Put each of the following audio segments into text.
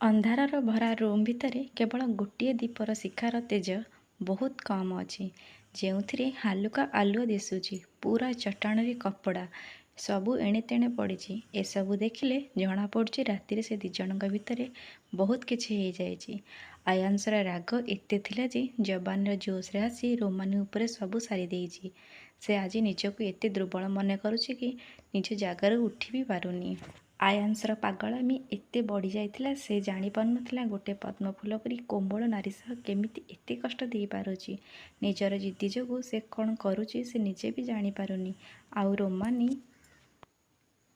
ଅନ୍ଧାରର ଭରା ରୁମ୍ ଭିତରେ କେବଳ ଗୋଟିଏ ଦୀପର ଶିଖାର ତେଜ ବହୁତ କମ୍ ଅଛି, ଯେଉଁଥିରେ ହାଲୁକା ଆଲୁଅ ଦିଶୁଛି। ପୂରା ଚଟାଣରେ କପଡ଼ା ସବୁ ଏଣେତେଣେ ପଡ଼ିଛି। ଏସବୁ ଦେଖିଲେ ଜଣାପଡ଼ୁଛି ରାତିରେ ସେ ଦିଜଣଙ୍କ ଭିତରେ ବହୁତ କିଛି ହେଇଯାଇଛି। ଆୟାନ୍ସର ରାଗ ଏତେ ଥିଲା ଯେ ଯବାନର ଜୋସ୍ରେ ଆସି ରୋମାନି ଉପରେ ସବୁ ସାରିଦେଇଛି। ସେ ଆଜି ନିଜକୁ ଏତେ ଦୁର୍ବଳ ମନେ କରୁଛି କି ନିଜ ଜାଗାରୁ ଉଠି ବି ପାରୁନି। ଆୟାନ୍ସର ପାଗଳାମି ଏତେ ବଢ଼ିଯାଇଥିଲା ସେ ଜାଣିପାରୁନଥିଲା ଗୋଟେ ପଦ୍ମଫୁଲ ପରି କୋମଳ ନାରୀ ସହ କେମିତି ଏତେ କଷ୍ଟ ଦେଇପାରୁଛି। ନିଜର ଜିଦି ଯୋଗୁଁ ସେ କ'ଣ କରୁଛି ସେ ନିଜେ ବି ଜାଣିପାରୁନି। ଆଉ Romani,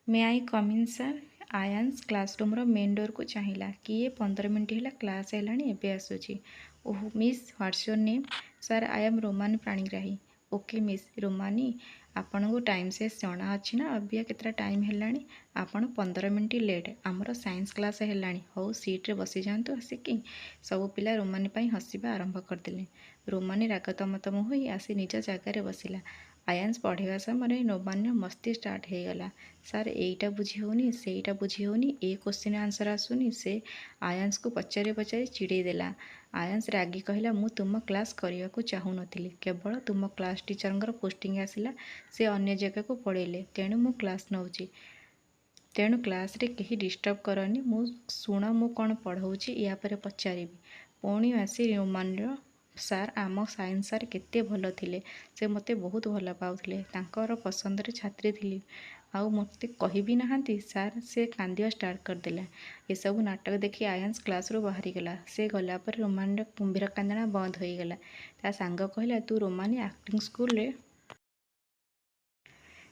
may I come in sir? ଆୟାନ୍ସ କ୍ଲାସରୁମ୍ର ମେନ୍ ଡୋରକୁ ଚାହିଁଲା। କିଏ? 15 ମିନିଟ୍ ହେଲା କ୍ଲାସ୍ ହେଲାଣି, ଏବେ ଆସୁଛି। ଓଃ miss, what's your name? Sir, I am Romani Panigrahi. Okay miss Romani, ଆପଣଙ୍କୁ ଟାଇମ୍ ସେନ୍ସ ଜଣା ଅଛି ନା? ଅବିକା କେତେଟା ଟାଇମ୍ ହେଲାଣି? ଆପଣ 15 ମିନିଟ୍ ଲେଟ୍। ଆମର ସାଇନ୍ସ କ୍ଲାସ୍ ହେଲାଣି। ହଉ ସିଟ୍ରେ ବସିଯାଆନ୍ତୁ ଆସିକି। ସବୁ ପିଲା ରୋମାନି ପାଇଁ ହସିବା ଆରମ୍ଭ କରିଦେଲେ। ରୋମାନି ରାଗ ତମ ହୋଇ ଆସି ନିଜ ଜାଗାରେ ବସିଲା। ଆୟାନ୍ସ ପଢ଼ିବା ସମୟରେ ରୋମାନିର ମସ୍ତି ଷ୍ଟାର୍ଟ ହେଇଗଲା। ସାର୍, ଏଇଟା ବୁଝି ହେଉନି, ସେଇଟା ବୁଝି ହେଉନି, ଏ କୋଶ୍ଚିନ୍ ଆନ୍ସର ଆସୁନି। ସେ ଆୟାନ୍ସକୁ ପଚାରି ଚିଡ଼େଇ ଦେଲା। ଆୟାନ୍ସ ରାଗି କହିଲା, ମୁଁ ତୁମ କ୍ଲାସ୍ କରିବାକୁ ଚାହୁଁନଥିଲି। କେବଳ ତୁମ କ୍ଲାସ୍ ଟିଚରଙ୍କର ପୋଷ୍ଟିଂ ଆସିଲା, ସେ ଅନ୍ୟ ଜାଗାକୁ ପଳେଇଲେ, ତେଣୁ ମୁଁ କ୍ଲାସ୍ ନେଉଛି। ତେଣୁ କ୍ଲାସ୍ରେ କେହି ଡିଷ୍ଟର୍ବ କରନି। ଶୁଣ ମୁଁ କ'ଣ ପଢ଼ଉଛି, ୟା ପରେ ପଚାରିବି। ପୁଣି ଆସି ରୋମାନିର, ସାର୍, ଆମ ସାଇନ୍ସ ସାର୍ କେତେ ଭଲ ଥିଲେ। ସେ ମୋତେ ବହୁତ ଭଲ ପାଉଥିଲେ। ତାଙ୍କର ପସନ୍ଦର ଛାତ୍ରୀ ଥିଲି। ଆଉ ମୋତେ କହିବି ନାହାନ୍ତି? ସାର୍, ସେ କାନ୍ଦିବା ଷ୍ଟାର୍ଟ କରିଦେଲା। ଏସବୁ ନାଟକ ଦେଖି ଆୟାନ୍ସ କ୍ଲାସ୍ରୁ ବାହାରିଗଲା। ସେ ଗଲା ପରେ ରୋମାନିର କୁମ୍ଭୀର କାନ୍ଦଣା ବନ୍ଦ ହୋଇଗଲା। ତା ସାଙ୍ଗ କହିଲା, ତୁ ରୋମାନି ଆକ୍ଟିଂ ସ୍କୁଲରେ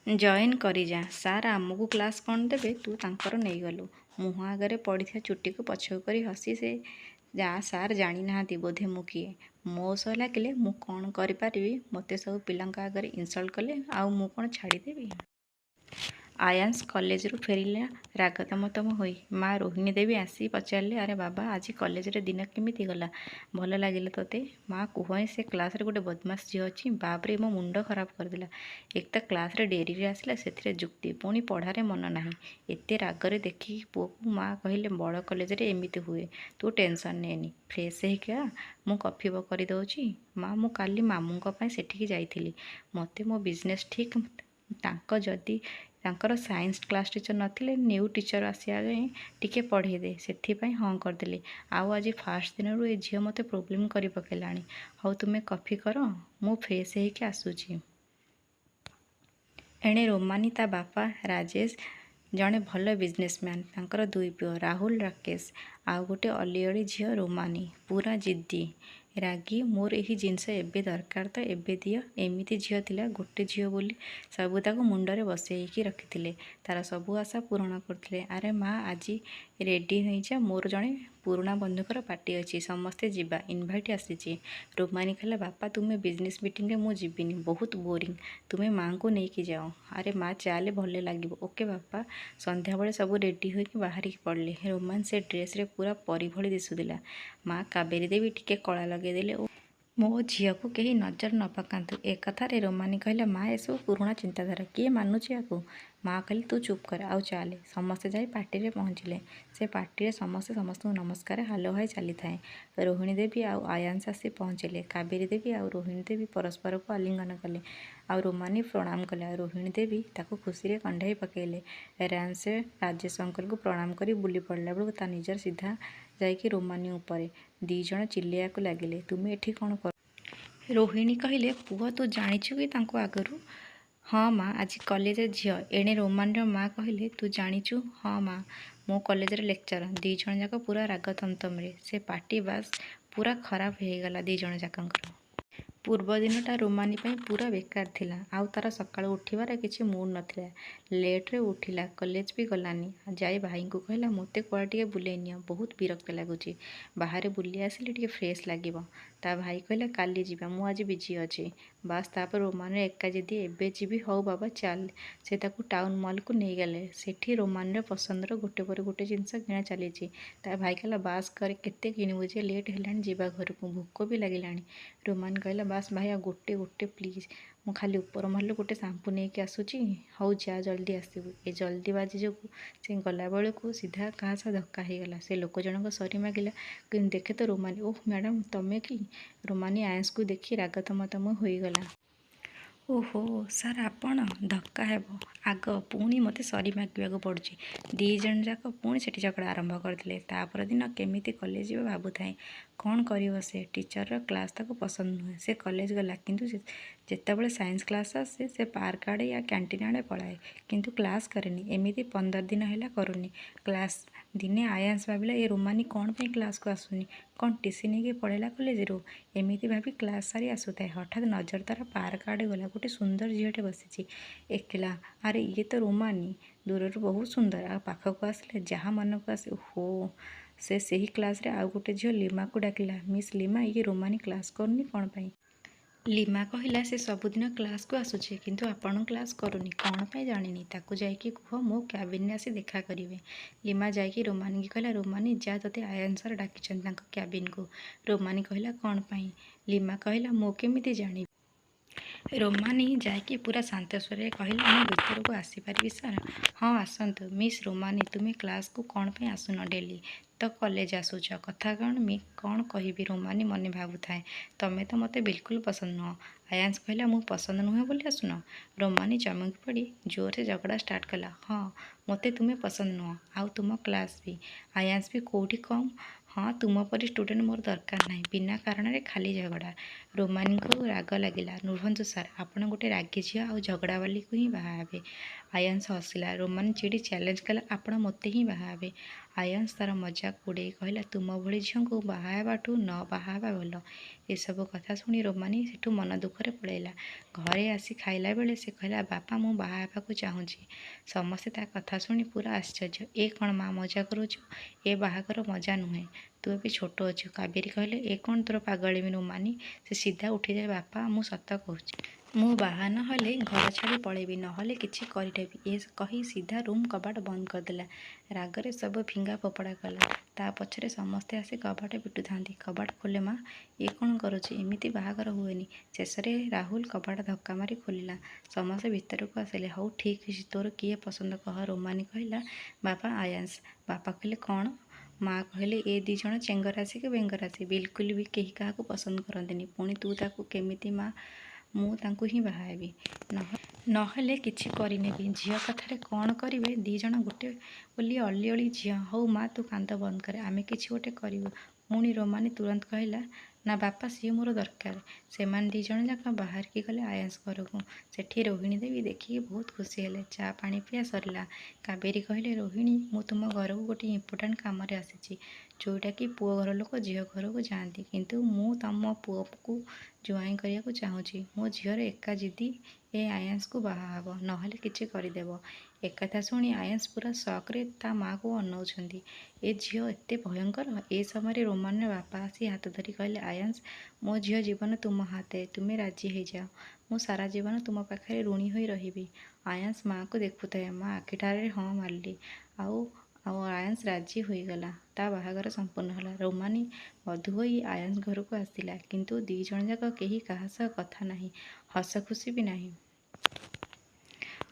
ଜଏନ୍ କରିଯା। ସାର୍ ଆମକୁ କ୍ଲାସ୍ କ'ଣ ଦେବେ, ତୁ ତାଙ୍କର ନେଇଗଲୁ। ମୁହଁ ଆଗରେ ପଡ଼ିଥିବା ଚୁଟିକୁ ପଛକୁ କରି ହସି ସେ, ସାର୍ ଜାଣିନାହାନ୍ତି ବୋଧେ ମୁଁ କିଏ। ମୋ ସହ ଲାଗିଲେ ମୁଁ କ'ଣ କରିପାରିବି? ମୋତେ ସବୁ ପିଲାଙ୍କ ଆଗରେ ଇନସଲ୍ଟ କଲେ, ଆଉ ମୁଁ କ'ଣ ଛାଡ଼ିଦେବି? ଆୟାନ୍ସ କଲେଜରୁ ଫେରିଲା ରାଗ ତମ ହୋଇ। ମା ରୋହିଣୀ ଦେବୀ ଆସି ପଚାରିଲେ, ଆରେ ବାବା, ଆଜି କଲେଜରେ ଦିନ କେମିତି ଗଲା? ଭଲ ଲାଗିଲା ତୋତେ? ମା କୁହନି, ସେ କ୍ଲାସ୍ରେ ଗୋଟେ ବଦମାସ ଝିଅ ଅଛି, ବାପରେ ମୋ ମୁଣ୍ଡ ଖରାପ କରିଦେଲା। ଏକ ତ କ୍ଲାସ୍ରେ ଡେରିରେ ଆସିଲା, ସେଥିରେ ଯୁକ୍ତି, ପୁଣି ପଢ଼ାରେ ମନ ନାହିଁ। ଏତେ ରାଗରେ ଦେଖିକି ପୁଅକୁ ମା କହିଲେ, ବଡ଼ କଲେଜରେ ଏମିତି ହୁଏ, ତୁ ଟେନସନ୍ ନେନି, ଫ୍ରେଶ୍ ହେଇକି ଆ, ମୁଁ କଫି କରିଦେଉଛି। ମା, ମୁଁ କାଲି ମାମୁଁଙ୍କ ପାଇଁ ସେଠିକି ଯାଇଥିଲି। ମୋତେ ମୋ ବିଜନେସ୍ ଠିକ୍ ତାଙ୍କର ସାଇନ୍ସ କ୍ଲାସ୍ ଟିଚର ନଥିଲେ, ନ୍ୟୁ ଟିଚର ଆସିବା ଯାଏଁ ଟିକେ ପଢ଼େଇ ଦେ, ସେଥିପାଇଁ ହଁ କରିଦେଲି। ଆଉ ଆଜି ଫାଷ୍ଟ ଦିନରୁ ଏ ଝିଅ ମୋତେ ପ୍ରୋବ୍ଲେମ୍ କରି ପକେଇଲାଣି। ହଉ ତୁମେ କଫି କର, ମୁଁ ଫ୍ରେଶ୍ ହେଇକି ଆସୁଛି। ଏଣେ ରୋମାନି, ତା ବାପା ରାଜେଶ ଜଣେ ଭଲ ବିଜନେସମ୍ୟାନ୍। ତାଙ୍କର 2 ପୁଅ, ରାହୁଲ, ରାକେଶ, ଆଉ ଗୋଟେ ଅଲିଅଳି ଝିଅ ରୋମାନି। ପୂରା ଜିଦ୍ଦି, ରାଗି, ମୋର ଏହି ଜିନିଷ ଏବେ ଦରକାର ତ ଏବେ ଦିଅ। ଏମିତି ଝିଅ ଥିଲା, ଗୋଟେ ଝିଅ ବୋଲି ସବୁ ତାକୁ ମୁଣ୍ଡରେ ବସେଇକି ରଖିଥିଲେ, ତାର ସବୁ ଆଶା ପୂରଣ କରୁଥିଲେ। ଆରେ ମା, ଆଜି ରେଡ଼ି ହେଇଯା, ମୋର ଜଣେ ପୁରୁଣା ବନ୍ଧୁଙ୍କର ପାର୍ଟି ଅଛି, ସମସ୍ତେ ଯିବା, ଇନଭାଇଟ୍ ଆସିଛି। ରୋମାନି କହିଲା, ବାପା ତୁମେ ବିଜନେସ୍ ମିଟିଂରେ ମୁଁ ଯିବିନି, ବହୁତ ବୋରିଂ, ତୁମେ ମାଙ୍କୁ ନେଇକି ଯାଅ। ଆରେ ମା, ଚାଲେ, ଭଲ ଲାଗିବ। ଓକେ ବାପା। ସନ୍ଧ୍ୟାବେଳେ ସବୁ ରେଡ଼ି ହୋଇକି ବାହାରିକି ପଡ଼ିଲେ। ରୋମାନି ସେ ଡ୍ରେସ୍ରେ ପୂରା ପରୀ ଭଳି ଦିଶୁଥିଲା। ମା କାବେରୀ ଦେବୀ ଟିକେ କଳା ଲଗେଇଦେଲେ ଓ ମୋ ଝିଅକୁ କେହି ନଜର ନ ପକାନ୍ତୁ। ଏ କଥାରେ ରୋମାନି କହିଲା, ମା, ଏସବୁ ପୁରୁଣା ଚିନ୍ତାଧାରା, କିଏ ମାନୁଛି ୟାକୁ? ମା କହିଲେ, ତୁ ଚୁପ୍ କର ଆଉ ଚାଲେ। ସମସ୍ତେ ଯାଇ ପାର୍ଟିରେ ପହଞ୍ଚିଲେ। ସେ ପାର୍ଟିରେ ସମସ୍ତେ ସମସ୍ତଙ୍କୁ ନମସ୍କାର ହାଲୋ ହାଇ ଚାଲିଥାଏ। ରୋହିଣୀ ଦେବୀ ଆଉ ଆୟାନ୍ସ ଆସି ପହଞ୍ଚିଲେ। କାବେରୀ ଦେବୀ ଆଉ ରୋହିଣୀ ଦେବୀ ପରସ୍ପରକୁ ଆଲିଙ୍ଗନ କଲେ, ଆଉ ରୋମାନି ପ୍ରଣାମ କଲା। ରୋହିଣୀ ଦେବୀ ତାକୁ ଖୁସିରେ କଣ୍ଢେଇ ପକେଇଲେ। ରାଜେଶ ଅଙ୍କଲଙ୍କୁ ପ୍ରଣାମ କରି ବୁଲି ପଡ଼ିଲା ବେଳକୁ ତା ନିଜର ସିଧା ଯାଇକି ରୋମାନି ଉପରେ। 2 ଜଣ ଚିଲ୍ଲେଇବାକୁ ଲାଗିଲେ, ତୁମେ ଏଠି କ'ଣ କର? ରୋହିଣୀ କହିଲେ, ପୁଅ ତୁ ଜାଣିଛୁ କି ତାଙ୍କୁ ଆଗରୁ? ହଁ ମା, ଆଜି କଲେଜରେ ଝିଅ। ଏଣେ ରୋମାନିର ମା କହିଲେ, ତୁ ଜାଣିଛୁ? ହଁ ମା, ମୋ କଲେଜରେ ଲେକ୍ଚର। 2 ଜଣ ଯାକ ପୂରା ରାଗ ତମତମରେ। ସେ ପାର୍ଟି ବାସ୍ ପୂରା ଖରାପ ହେଇଗଲା 2 ଜଣ ଯାକଙ୍କର। ପୂର୍ବ ଦିନଟା ରୋମାନି ପାଇଁ ପୂରା ବେକାର ଥିଲା। ଆଉ ତାର ସକାଳୁ ଉଠିବାର କିଛି ମୁଡ୍ ନଥିଲା। ଲେଟ୍ରେ ଉଠିଲା, କଲେଜ ବି ଗଲାନି। ଯାଇ ଭାଇଙ୍କୁ କହିଲା, ମୋତେ କୁଆଡ଼େ ଟିକେ ବୁଲେଇ ନିଅ, ବହୁତ ବିରକ୍ତ ଲାଗୁଛି। ବାହାରେ ବୁଲି ଆସିଲେ ଟିକେ ଫ୍ରେଶ୍ ଲାଗିବ। ତା ଭାଇ କହିଲା, କାଲି ଯିବା, ମୁଁ ଆଜି ବିଜି ଅଛି। ବାସ୍ ତାପରେ ରୋମାନିର ଏକା ଜିଦି, ଏବେ ଯିବି। ହଉ ବାବା ଚାଲ। ସେ ତାକୁ ଟାଉନ୍ ମଲ୍କୁ ନେଇଗଲେ। ସେଠି ରୋମାନିର ପସନ୍ଦର ଗୋଟେ ପରେ ଗୋଟେ ଜିନିଷ କିଣା ଚାଲିଛି। ତା ଭାଇ କହିଲା, ବାସ୍ କରେ, କେତେ କିଣିବୁ ଯେ, ଲେଟ୍ ହେଲାଣି, ଯିବା ଘରକୁ, ଭୋକ ବି ଲାଗିଲାଣି। ରୋମାନି କହିଲା, ବାସ୍ ଭାଇ, ଆଉ ଗୋଟେ ପ୍ଲିଜ୍। ମୁଁ ଖାଲି ଉପର ମହଲରୁ ଗୋଟେ ସାମ୍ପୁ ନେଇକି ଆସୁଛି, ହଉ ଯା ଜଲ୍ଦି ଆସିବୁ। ଏ ଜଲ୍ଦିବାଜି ଯୋଗୁଁ ସେ ଗଲାବେଳକୁ ସିଧା କାହା ସହ ଧକ୍କା ହେଇଗଲା। ସେ ଲୋକ ଜଣଙ୍କ ସରି ମାଗିଲା, କିନ୍ତୁ ଦେଖେ ତ ରୋମାନି। ଓଃ ମ୍ୟାଡ଼ାମ୍ ତମେ କି? ରୋମାନି ଆୟାନ୍ସକୁ ଦେଖି ରାଗ ତମ ହୋଇଗଲା। ଓହୋ ସାର୍ ଆପଣ? ଧକ୍କା ହେବ ଆଗ, ପୁଣି ମୋତେ ସରି ମାଗିବାକୁ ପଡ଼ୁଛି। ଦୁଇ ଜଣ ଯାକ ପୁଣି ସେଠି ଝଗଡ଼ା ଆରମ୍ଭ କରିଥିଲେ। ତା ପରଦିନ କେମିତି କଲେଜ ଯିବ ଭାବୁଥାଏ। କ'ଣ କରିବ ସେ? ଟିଚରର କ୍ଲାସ୍ ତାକୁ ପସନ୍ଦ ନୁହେଁ। ସେ କଲେଜ ଗଲା, କିନ୍ତୁ ଯେତେବେଳେ ସାଇନ୍ସ କ୍ଲାସ୍ ଆସେ ସେ ପାର୍କ ଆଡ଼େ ୟା କ୍ୟାଣ୍ଟିନ୍ ଆଡ଼େ ପଳାଏ, କିନ୍ତୁ କ୍ଲାସ୍ କରେନି। ଏମିତି 15 ଦିନ ହେଲା କରୁନି କ୍ଲାସ୍। ଦିନେ ଆୟାନ୍ସ ଭାବିଲା ଏ ରୋମାନି କ'ଣ ପାଇଁ କ୍ଲାସ୍କୁ ଆସୁନି, କ'ଣ ଟିସି ନେଇକି ପଳେଇଲା କଲେଜରୁ। ଏମିତି ଭାବି କ୍ଲାସ୍ ସାରି ଆସୁଥାଏ, ହଠାତ୍ ନଜର ତା'ର ପାର୍କ ଆଡ଼େ ଗଲା। ଗୋଟେ ସୁନ୍ଦର ଝିଅଟେ ବସିଛି ଏକଲା। ଆରେ ଇଏ ତ ରୋମାନି। ଦୂରରୁ ବହୁତ ସୁନ୍ଦର, ଆଉ ପାଖକୁ ଆସିଲେ ଯାହା ମନକୁ ଆସେ। ଓହୋ, ସେ ସେହି କ୍ଲାସ୍ରେ ଆଉ ଗୋଟେ ଝିଅ ଲିମାକୁ ଡାକିଲା, ମିସ୍ ଲିମା, ଇଏ ରୋମାନି କ୍ଲାସ୍ କରୁନି କ'ଣ ପାଇଁ? ଲିମା କହିଲା, ସେ ସବୁଦିନ କ୍ଲାସ୍କୁ ଆସୁଛି, କିନ୍ତୁ ଆପଣଙ୍କ କ୍ଲାସ୍ କରୁନି କ'ଣ ପାଇଁ ଜାଣିନି। ତାକୁ ଯାଇକି କୁହ ମୋ କ୍ୟାବିନ୍ରେ ଆସି ଦେଖା କରିବେ। ଲିମା ଯାଇକି ରୋମାନିକି କହିଲା, ରୋମାନି ଯା, ତୋତେ ଆୟାନ ସାର୍ ଡାକିଛନ୍ତି ତାଙ୍କ କ୍ୟାବିନ୍କୁ। ରୋମାନି କହିଲା, କ'ଣ ପାଇଁ? ଲିମା କହିଲା, ମୁଁ କେମିତି ଜାଣିବି? ରୋମାନି ଯାଇକି ପୁରା ଶାନ୍ତ ସ୍ୱରରେ କହିଲା, ମୁଁ ଭିତରକୁ ଆସିପାରିବି ସାର୍? ହଁ ଆସନ୍ତୁ। ମିସ୍ ରୋମାନି, ତୁମେ କ୍ଲାସ୍କୁ କ'ଣ ପାଇଁ ଆସୁନ? ଡେଲି ତ କଲେଜ ଆସୁଛ, କଥା କ'ଣ କହିବି? ରୋମାନି ମନେ ଭାବୁଥାଏ, ତମେ ତ ମୋତେ ବିଲକୁଲ ପସନ୍ଦ ନୁହଁ। ଆୟାନ୍ସ କହିଲା, ମୁଁ ପସନ୍ଦ ନୁହେଁ ବୋଲି ଆସୁନ? ରୋମାନି ଚମକି ପଡ଼ି ଜୋରରେ ଝଗଡ଼ା ଷ୍ଟାର୍ଟ କଲା, ହଁ ମୋତେ ତୁମେ ପସନ୍ଦ ନୁହଁ, ଆଉ ତୁମ କ୍ଲାସ୍ ବି। ଆୟାନ୍ସ ବି କୋଉଠି କମ୍। ହଁ, ତୁମ ପରି ଷ୍ଟୁଡେଣ୍ଟ ମୋର ଦରକାର ନାହିଁ। ବିନା କାରଣରେ ଖାଲି ଝଗଡ଼ା। ରୋମାନିଙ୍କୁ ରାଗ ଲାଗିଲା। ରୁହନ୍ତୁ ସାର୍, ଆପଣ ଗୋଟେ ରାଗି ଝିଅ ଆଉ ଝଗଡ଼ାବାଲିକୁ ହିଁ ବାହା ହେବେ। ଆୟାନ୍ସ ହସିଲା। ରୋମାନି ଚିଡ଼ି ଚ୍ୟାଲେଞ୍ଜ କଲା, ଆପଣ ମୋତେ ହିଁ ବାହା ହେବେ? ଆୟାନ୍ସ ତା'ର ମଜାକ ଉଡ଼େଇ କହିଲା, ତୁମ ଭଳି ଝିଅଙ୍କୁ ବାହା ହେବାଠୁ ନ ବାହା ହେବା ଭଲ। ଏସବୁ କଥା ଶୁଣି ରୋମାନି ସେଠୁ ମନ ଦୁଃଖରେ ପଳେଇଲା। ଘରେ ଆସି ଖାଇଲା ବେଳେ ସେ କହିଲା, ବାପା ମୁଁ ବାହା ହେବାକୁ ଚାହୁଁଛି। ସମସ୍ତେ ତା କଥା ଶୁଣି ପୁରା ଆଶ୍ଚର୍ଯ୍ୟ। ଏ କ'ଣ ମା ମଜା କରୁଛୁ? ଏ ବାହାଘର ମଜା ନୁହେଁ, ତୁ ଏବେ ଛୋଟ ଅଛୁ। କାବେରୀ କହିଲେ, ଏ କ'ଣ ତୋର ପାଗଳିମୀ ରୋମାନି? ସେ ସିଧା ଉଠିଯାଏ, ବାପା ମୁଁ ସତ କହୁଛି, ମୁଁ ବାହା ନହେଲେ ଘର ଛାଡ଼ି ପଳେଇବି, ନହେଲେ କିଛି କରିଦେବି। ଏ କହି ସିଧା ରୁମ୍ କବାଟ ବନ୍ଦ କରିଦେଲା। ରାଗରେ ସବୁ ଫିଙ୍ଗା ଫୋପଡ଼ା କଲା। ତା ପଛରେ ସମସ୍ତେ ଆସି କବାଟ ପିଟୁଥାନ୍ତି। କବାଟ ଖୋଲେ ମା, ଇଏ କ'ଣ କରୁଛି? ଏମିତି ବାହାଘର ହୁଏନି। ଶେଷରେ ରାହୁଲ କବାଟ ଧକ୍କା ମାରି ଖୋଲିଲା। ସମସ୍ତେ ଭିତରକୁ ଆସିଲେ। ହଉ ଠିକ୍ ଅଛି, ତୋର କିଏ ପସନ୍ଦ କହ? ରୋମାନି କହିଲା, ବାପା ଆୟାନ୍ସ। ବାପା କହିଲେ, କ'ଣ? ମା କହିଲେ, ଏ 2 ଜଣ ଚେଙ୍ଗରାସି କି ବେଙ୍ଗରାସି, ବିଲକୁଲ ବି କେହି କାହାକୁ ପସନ୍ଦ କରନ୍ତିନି। ପୁଣି ତୁ ତାକୁ କେମିତି? ମା, ମୁଁ ତାଙ୍କୁ ହିଁ ବାହା ହେବି, ନହେଲେ କିଛି କରିନେବି। ଝିଅ କଥାରେ କ'ଣ କରିବେ? 2 ଜଣ ଗୋଟେ ବୋଲି ଅଲିଅଳି ଝିଅ। ହଉ ମା, ତୁ କାନ୍ଦ ବନ୍ଦ କରେ, ଆମେ କିଛି ଗୋଟେ କରିବୁ। ପୁଣି ରୋମାନି ତୁରନ୍ତ କହିଲା, ନା ବାପା, ସିଏ ମୋର ଦରକାର। ସେମାନେ 2 ଜଣ ଯାକ ବାହାରିକି ଗଲେ ଆୟାନ୍ସ ଘରକୁ। ସେଠି ରୋହିଣୀ ଦେବୀ ଦେଖିକି ବହୁତ ଖୁସି ହେଲେ। ଚା ପାଣି ପିଆ ସରିଲା। କାବେରୀ କହିଲେ, ରୋହିଣୀ, ମୁଁ ତୁମ ଘରକୁ ଗୋଟେ ଇମ୍ପୋର୍ଟାଣ୍ଟ କାମରେ ଆସିଛି, ଯେଉଁଟାକି ପୁଅ ଘର ଲୋକ ଝିଅ ଘରକୁ ଯାଆନ୍ତି, କିନ୍ତୁ ମୁଁ ତମ ପୁଅକୁ ଜ୍ୱାଇଁ କରିବାକୁ ଚାହୁଁଛି। ମୋ ଝିଅର ଏକା ଜିଦି, ଏ ଆୟାନ୍ସକୁ ବାହା ହେବ, ନହେଲେ କିଛି କରିଦେବ। ଏକଥା ଶୁଣି ଆୟାନ୍ସ ପୁରା ସକରେ ତା ମାଆକୁ ଅନଉଛନ୍ତି। ଏ ଝିଅ ଏତେ ଭୟଙ୍କର। ଏ ସମୟରେ ରୋମାନିର ବାପା ଆସି ହାତ ଧରି କହିଲେ, ଆୟାନ୍ସ, ମୋ ଝିଅ ଜୀବନ ତୁମ ହାତରେ, ତୁମେ ରାଜି ହେଇଯାଅ। ମୁଁ ସାରା ଜୀବନ ତୁମ ପାଖରେ ଋଣୀ ହୋଇ ରହିବି। ଆୟାନ୍ସ ମାଆକୁ ଦେଖୁଥାଏ। ମା ଆଖିଟାରେ ହଁ ମାରିଲି। ଆଉ ଆୟାନ୍ସ ରାଜି ହୋଇଗଲା। ତା ବାହାଘର ସମ୍ପୂର୍ଣ୍ଣ ହେଲା। ରୋମାନି ବଧୂ ହୋଇ ଆୟାନ୍ସ ଘରକୁ ଆସିଲା, କିନ୍ତୁ 2 ଜଣ ଯାକ କେହି କାହା ସହ କଥା ନାହିଁ, ହସ ଖୁସି ବି ନାହିଁ।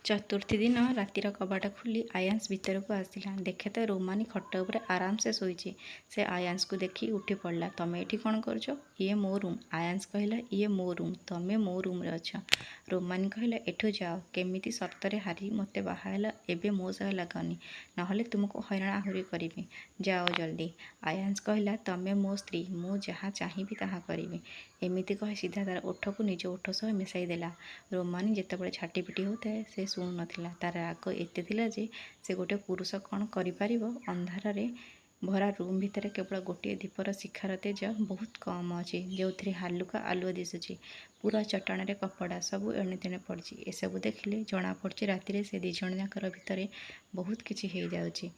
ଚତୁର୍ଥୀ ଦିନ ରାତିର କବାଟ ଖୋଲି ଆୟାନ୍ସ ଭିତରକୁ ଆସିଲା। ଦେଖେ ତ ରୋମାନି ଖଟ ଉପରେ ଆରାମସେ ଶୋଇଛି। ସେ ଆୟାନ୍ସକୁ ଦେଖି ଉଠି ପଡ଼ିଲା। ତମେ ଏଠି କ'ଣ କରୁଛ? ଇଏ ମୋ ରୁମ୍। ଆୟାନ୍ସ କହିଲା, ଇଏ ମୋ ରୁମ୍, ତମେ ମୋ ରୁମ୍ରେ ଅଛ। ରୋମାନି କହିଲା, ଏଠୁ ଯାଅ। କେମିତି ସର୍ତ୍ତରେ ହାରି ମୋତେ ବାହା ହେଲ, ଏବେ ମୋ ସହ ଲାଗନି, ନହେଲେ ତୁମକୁ ହଇରାଣ ଆହୁରି କରିବି। ଯାଅ ଜଲ୍ଦି। ଆୟାନ୍ସ କହିଲା, ତମେ ମୋ ସ୍ତ୍ରୀ, ମୁଁ ଯାହା ଚାହିଁବି ତାହା କରିବି। ଏମିତି କହି ସିଧା ତାର ଓଠକୁ ନିଜ ଓଠ ସହ ମିଶାଇ ଦେଲା। ରୋମାନି ଯେତେବେଳେ ଛାଟିପିଟି ହେଉଥାଏ ସେ ଶୁଣୁନଥିଲା। ତାର ରାଗ ଏତେ ଥିଲା ଯେ ସେ ଗୋଟେ ପୁରୁଷ କ'ଣ କରିପାରିବ? ଅନ୍ଧାରରେ ଭରା ରୁମ୍ ଭିତରେ କେବଳ ଗୋଟିଏ ଦୀପର ଶିଖାର ତେଜ ବହୁତ କମ୍ ଅଛି, ଯେଉଁଥିରେ ହାଲୁକା ଆଲୁଅ ଦିଶୁଛି। ପୁରା ଚଟାଣରେ କପଡ଼ା ସବୁ ଏଣେତେଣେ ପଡ଼ିଛି। ଏସବୁ ଦେଖିଲେ ଜଣାପଡ଼ୁଛି ରାତିରେ ସେ 2 ଜଣ ଯାକର ଭିତରେ ବହୁତ କିଛି ହେଇଯାଉଛି।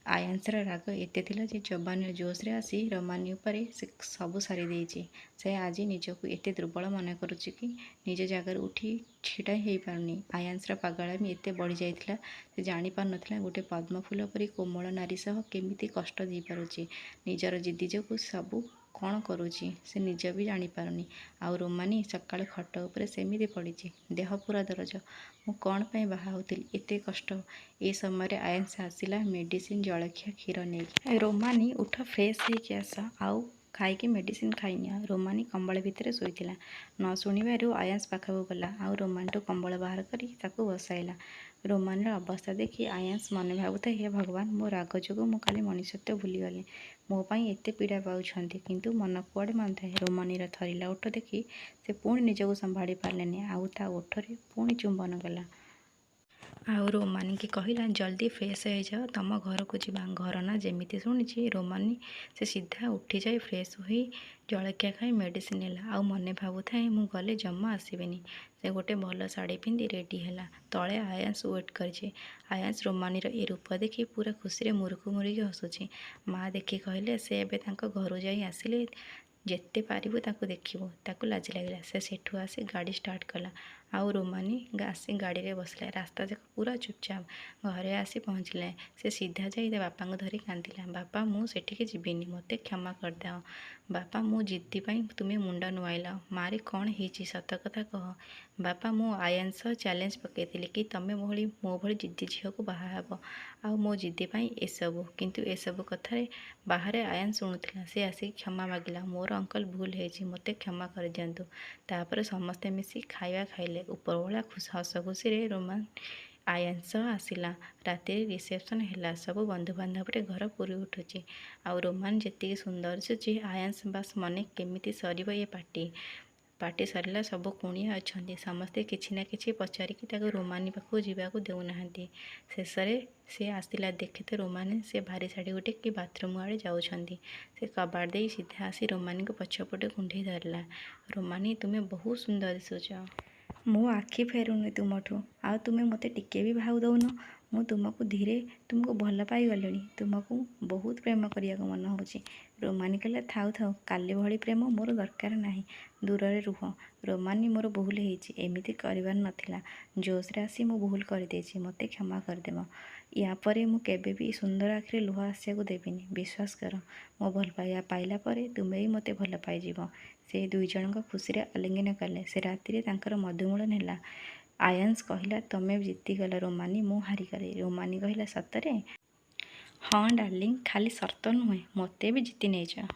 ଆୟାନ୍ସର ରାଗ ଏତେ ଥିଲା ଯେ ଯବାନର ଜୋସ୍ରେ ଆସି ରୋମାନି ଉପରେ ସେ ସବୁ ସାରି ଦେଇଛି। ସେ ଆଜି ନିଜକୁ ଏତେ ଦୁର୍ବଳ ମନେ କରୁଛି କି ନିଜ ଜାଗାରୁ ଉଠି ଛିଡ଼ା ହେଇପାରୁନି। ଆୟାନ୍ସର ପାଗଳାମି ଏତେ ବଢ଼ିଯାଇଥିଲା, ସେ ଜାଣିପାରୁନଥିଲା ଗୋଟେ ପଦ୍ମଫୁଲ ପରି କୋମଳ ନାରୀ ସହ କେମିତି କଷ୍ଟ ଦେଇପାରୁଛି। ନିଜର ଜିଦି ଯୋଗୁଁ ସବୁ କ'ଣ କରୁଛି ସେ ନିଜ ବି ଜାଣିପାରୁନି। ଆଉ ରୋମାନି ସକାଳୁ ଖଟ ଉପରେ ସେମିତି ପଡ଼ିଛି, ଦେହ ପୁରା ଦରଜ। ମୁଁ କ'ଣ ପାଇଁ ବାହା ହେଉଥିଲି, ଏତେ କଷ୍ଟ। ଏ ସମୟରେ ଆୟାନ୍ସ ଆସିଲା ମେଡ଼ିସିନ, ଜଳଖିଆ, କ୍ଷୀର ନେଇକି। ରୋମାନି ଉଠ, ଫ୍ରେଶ୍ ହେଇକି ଆସ, ଆଉ ଖାଇକି ମେଡ଼ିସିନ ଖାଇନିଅ। ରୋମାନି କମ୍ବଳ ଭିତରେ ଶୋଇଥିଲା। ନ ଶୁଣିବାରୁ ଆୟାନ୍ସ ପାଖକୁ ଗଲା, ଆଉ ରୋମାନିଠୁ କମ୍ବଳ ବାହାର କରି ତାକୁ ବସାଇଲା। ରୋମାନିର ଅବସ୍ଥା ଦେଖି ଆୟାନ୍ସ ମନେ ଭାବୁଥାଏ, ହେ ଭଗବାନ, ମୋ ରାଗ ଯୋଗୁଁ ମୁଁ କାଲି ମଣିଷତ୍ୱ ଭୁଲିଗଲି। ମୋ ପାଇଁ ଏତେ ପୀଡ଼ା ପାଉଛନ୍ତି, କିନ୍ତୁ ମନ କୁଆଡ଼େ ମାନୁଥାଏ। ରୋମାନିର ଥରିଲା ଓଠ ଦେଖି ସେ ପୁଣି ନିଜକୁ ସମ୍ଭାଳି ପାରିଲାନି, ଆଉ ତା ଓଠରେ ପୁଣି ଚୁମ୍ବନ କଲା। ଆଉ ରୋମାନିକି କହିଲା, ଜଲ୍ଦି ଫ୍ରେଶ୍ ହେଇଯାଅ, ତମ ଘରକୁ ଯିବା। ଘର ନା ଯେମିତି ଶୁଣିଛି ରୋମାନି ସେ ସିଧା ଉଠିଯାଇ ଫ୍ରେଶ୍ ହୋଇ ଜଳଖିଆ ଖାଇ ମେଡ଼ିସିନ ନେଲା। ଆଉ ମନେ ଭାବୁଥାଏ, ମୁଁ ଗଲେ ଜମା ଆସିବିନି। ସେ ଗୋଟେ ଭଲ ଶାଢ଼ୀ ପିନ୍ଧି ରେଡ଼ି ହେଲା। ତଳେ ଆୟାନ୍ସ ୱେଟ୍ କରିଛି। ଆୟାନ୍ସ ରୋମାନିର ଏ ରୂପ ଦେଖି ପୁରା ଖୁସିରେ ମୁରୁକୁ ମୁରୁକି ହସୁଛି। ମା ଦେଖି କହିଲେ, ସେ ଏବେ ତାଙ୍କ ଘରୁ ଯାଇ ଆସିଲେ ଯେତେ ପାରିବୁ ତାକୁ ଦେଖିବୁ। ତାକୁ ଲାଜ ଲାଗିଲା। ସେ ସେଠୁ ଆସି ଗାଡ଼ି ଷ୍ଟାର୍ଟ କଲା। ଆଉ ରୋମାନି ଆସି ଗାଡ଼ିରେ ବସିଲା। ରାସ୍ତା ଯାକ ପୁରା ଚୁପଚାପ। ଘରେ ଆସି ପହଞ୍ଚିଲା। ସେ ସିଧା ଯାଇ ତା ବାପାଙ୍କୁ ଧରି କାନ୍ଦିଲା, ବାପା, ମୁଁ ସେଠିକି ଯିବିନି, ମୋତେ କ୍ଷମା କରିଦିଅ। ବାପା, ମୁଁ ଜିଦ୍ଦି ପାଇଁ ତୁମେ ମୁଣ୍ଡ ନୁଆଇଲ। ମାରେ, କ'ଣ ହେଇଛି, ସତ କଥା କହ। ବାପା, ମୁଁ ଆୟାନ୍ସ ଚ୍ୟାଲେଞ୍ଜ ପକାଇଥିଲି କି ତମେ ମୋ ଭଳି ଜିଦ୍ଦି ଝିଅକୁ ବାହା ହେବ, ଆଉ ମୋ ଜିଦ୍ଦି ପାଇଁ ଏସବୁ। କିନ୍ତୁ ଏସବୁ କଥାରେ ବାହାରେ ଆୟାନ୍ସ ଶୁଣୁଥିଲା। ସେ ଆସିକି କ୍ଷମା ମାଗିଲା, ମୋର ଅଙ୍କଲ, ଭୁଲ ହେଇଛି, ମୋତେ କ୍ଷମା କରିଦିଅନ୍ତୁ। ତାପରେ ସମସ୍ତେ ମିଶି ଖାଇବା ଖାଇଲେ। ଉପରବେଳା ହସ ଖୁସିରେ ରୋମାନି ଆୟାନ୍ସ ଆସିଲା। ରାତିରେ ରିସେପସନ୍ ହେଲା। ସବୁ ବନ୍ଧୁବାନ୍ଧବରେ ଘର ପୁରି ଉଠୁଛି। ଆଉ ରୋମାନି ଯେତିକି ସୁନ୍ଦର ଦିଶୁଛି, ଆୟାନ୍ସ ବାସ୍ ମନେ କେମିତି ସରିବ ଏ ପାର୍ଟି। ପାର୍ଟି ସରିଲା, ସବୁ କୁଣିଆ ଅଛନ୍ତି। ସମସ୍ତେ କିଛି ନା କିଛି ପଚାରିକି ତାକୁ ରୋମାନି ପାଖକୁ ଯିବାକୁ ଦେଉନାହାନ୍ତି। ଶେଷରେ ସେ ଆସିଲା, ଦେଖେ ତ ରୋମାନି ସେ ଭାରି ଶାଢ଼ୀକୁ ଟେକି ବାଥରୁମ୍ ଆଡ଼େ ଯାଉଛନ୍ତି। ସେ କବାଟ ଦେଇ ସିଧା ଆସି ରୋମାନିକୁ ପଛପଟେ କୁଣ୍ଢେଇ ଧରିଲା। ରୋମାନି, ତୁମେ ବହୁତ ସୁନ୍ଦର ଦିଶୁଛ। ମୋ ଆଖି ଫେରୁନି ତୁମଠୁ, ଆଉ ତୁମେ ମୋତେ ଟିକେ ବି ଭାଉ ଦଉନ। ମୁଁ ତୁମକୁ ଭଲ ପାଇଗଲିଣି। ତୁମକୁ ବହୁତ ପ୍ରେମ କରିବାକୁ ମନ ହେଉଛି। ରୋମାନି କହିଲା, ଥାଉ ଥାଉ, କାଲି ଭଳି ପ୍ରେମ ମୋର ଦରକାର ନାହିଁ। ଦୂରରେ ରୁହ। ରୋମାନି, ମୋର ଭୁଲ ହେଇଛି, ଏମିତି କରିବାର ନଥିଲା। ଜୋସ୍ରେ ଆସି ମୁଁ ଭୁଲ କରିଦେଇଛି, ମୋତେ କ୍ଷମା କରିଦେବ। ୟା ପରେ ମୁଁ କେବେ ବି ସୁନ୍ଦର ଆଖିରେ ଲୁହ ଆସିବାକୁ ଦେବିନି। ବିଶ୍ୱାସ କର। ମୋ ଭଲ ପାଇବା ପାଇଲା ପରେ ତୁମେ ବି ମୋତେ ଭଲ ପାଇଯିବ। ସେ ଦୁଇଜଣଙ୍କ ଖୁସିରେ ଆଲିଙ୍ଗନ କଲେ। ସେ ରାତିରେ ତାଙ୍କର ମଧୁମେଳନ ହେଲା। ଆୟାନ୍ସ କହିଲା, ତମେ ଜିତିଗଲ ରୋମାନି, ମୁଁ ହାରିଗଲି। ରୋମାନି କହିଲା, ସତରେ? ହଁ ଡାର୍ଲିଂ, ଖାଲି ସର୍ତ୍ତ ନୁହେଁ, ମୋତେ ବି ଜିତି ନେଇଛ।